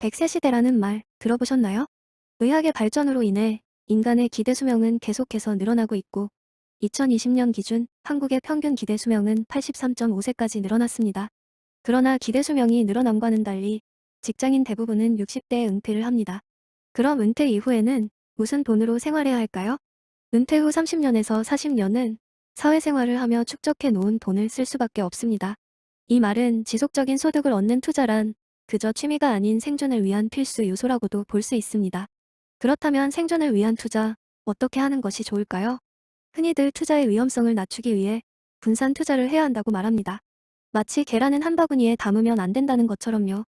100세 시대라는 말 들어보셨나요? 의학의 발전으로 인해 인간의 기대 수명은 계속해서 늘어나고 있고 2020년 기준 한국의 평균 기대 수명은 83.5세까지 늘어났습니다. 그러나 기대 수명이 늘어남과는 달리 직장인 대부분은 60대에 은퇴를 합니다. 그럼 은퇴 이후에는 무슨 돈으로 생활해야 할까요? 은퇴 후 30년에서 40년은 사회생활을 하며 축적해 놓은 돈을 쓸 수밖에 없습니다. 이 말은 지속적인 소득을 얻는 투자란 그저 취미가 아닌 생존을 위한 필수 요소라고도 볼 수 있습니다. 그렇다면 생존을 위한 투자, 어떻게 하는 것이 좋을까요? 흔히들 투자의 위험성을 낮추기 위해 분산 투자를 해야 한다고 말합니다. 마치 계란은 한 바구니에 담으면 안 된다는 것처럼요.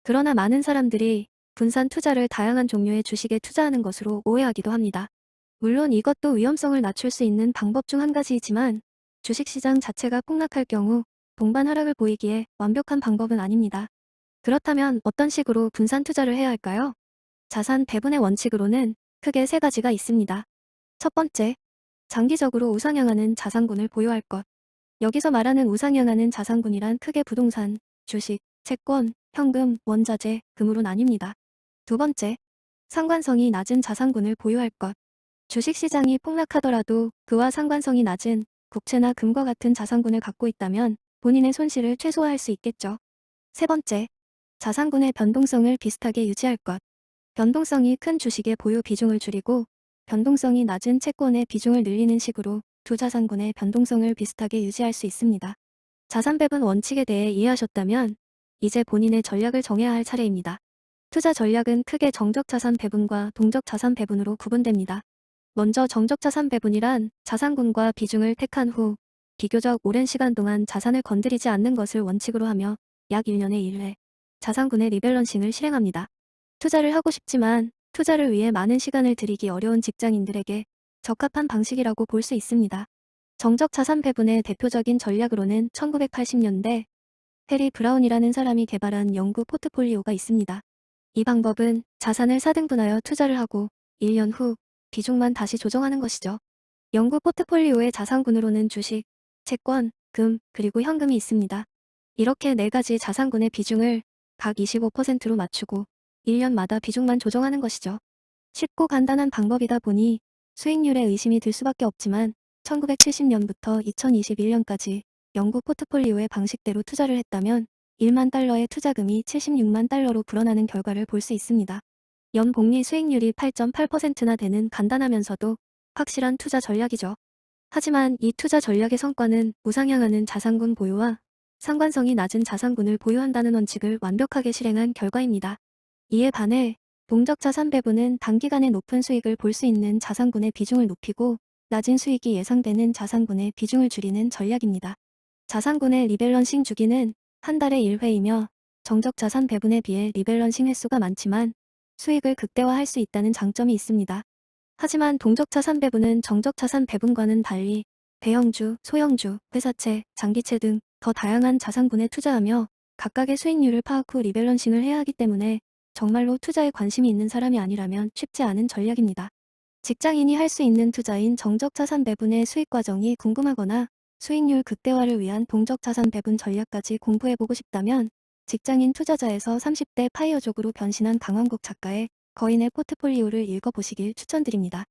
그러나 많은 사람들이 분산 투자를 다양한 종류의 주식에 투자하는 것으로 오해하기도 합니다. 물론 이것도 위험성을 낮출 수 있는 방법 중 한 가지이지만 주식시장 자체가 폭락할 경우 동반 하락을 보이기에 완벽한 방법은 아닙니다. 그렇다면 어떤 식으로 분산 투자를 해야 할까요? 자산 배분의 원칙으로는 크게 세 가지가 있습니다. 첫 번째, 장기적으로 우상향하는 자산군을 보유할 것. 여기서 말하는 우상향하는 자산군이란 크게 부동산, 주식, 채권, 현금, 원자재, 금으로 나뉩니다. 두 번째, 상관성이 낮은 자산군을 보유할 것. 주식시장이 폭락하더라도 그와 상관성이 낮은 국채나 금과 같은 자산군을 갖고 있다면 본인의 손실을 최소화할 수 있겠죠. 세 번째, 자산군의 변동성을 비슷하게 유지할 것. 변동성이 큰 주식의 보유 비중을 줄이고 변동성이 낮은 채권의 비중을 늘리는 식으로 두 자산군의 변동성을 비슷하게 유지할 수 있습니다. 자산 배분 원칙에 대해 이해하셨다면 이제 본인의 전략을 정해야 할 차례입니다. 투자 전략은 크게 정적 자산 배분과 동적 자산 배분으로 구분됩니다. 먼저 정적 자산 배분이란 자산군과 비중을 택한 후 비교적 오랜 시간 동안 자산을 건드리지 않는 것을 원칙으로 하며 약 1년에 1회 자산군의 리밸런싱을 실행합니다. 투자를 하고 싶지만 투자를 위해 많은 시간을 들이기 어려운 직장인들에게 적합한 방식이라고 볼 수 있습니다. 정적 자산 배분의 대표적인 전략으로는 1980년대 해리 브라운이라는 사람이 개발한 연구 포트폴리오가 있습니다. 이 방법은 자산을 4등분하여 투자를 하고 1년 후 비중만 다시 조정하는 것이죠. 연구 포트폴리오의 자산군으로는 주식, 채권, 금, 그리고 현금이 있습니다. 이렇게 네 가지 자산군의 비중을 각 25%로 맞추고 1년마다 비중만 조정하는 것이죠. 쉽고 간단한 방법이다 보니 수익률에 의심이 들 수밖에 없지만 1970년부터 2021년까지 연구 포트폴리오의 방식대로 투자를 했다면 1만 달러의 투자금이 76만 달러로 불어나는 결과를 볼 수 있습니다. 연복리 수익률이 8.8%나 되는 간단하면서도 확실한 투자 전략이죠. 하지만 이 투자 전략의 성과는 우상향하는 자산군 보유와 상관성이 낮은 자산군을 보유한다는 원칙을 완벽하게 실행한 결과입니다. 이에 반해 동적 자산 배분은 단기간에 높은 수익을 볼 수 있는 자산군의 비중을 높이고 낮은 수익이 예상되는 자산군의 비중을 줄이는 전략입니다. 자산군의 리밸런싱 주기는 한 달에 1회이며 정적 자산 배분에 비해 리밸런싱 횟수가 많지만 수익을 극대화할 수 있다는 장점이 있습니다. 하지만 동적 자산 배분은 정적 자산 배분과는 달리 대형주, 소형주, 회사채, 장기채 등 더 다양한 자산군에 투자하며 각각의 수익률을 파악 후 리밸런싱을 해야 하기 때문에 정말로 투자에 관심이 있는 사람이 아니라면 쉽지 않은 전략입니다. 직장인이 할 수 있는 투자인 정적 자산 배분의 수익 과정이 궁금하거나 수익률 극대화를 위한 동적 자산 배분 전략까지 공부해보고 싶다면 직장인 투자자에서 30대 파이어족으로 변신한 강원국 작가의 거인의 포트폴리오를 읽어보시길 추천드립니다.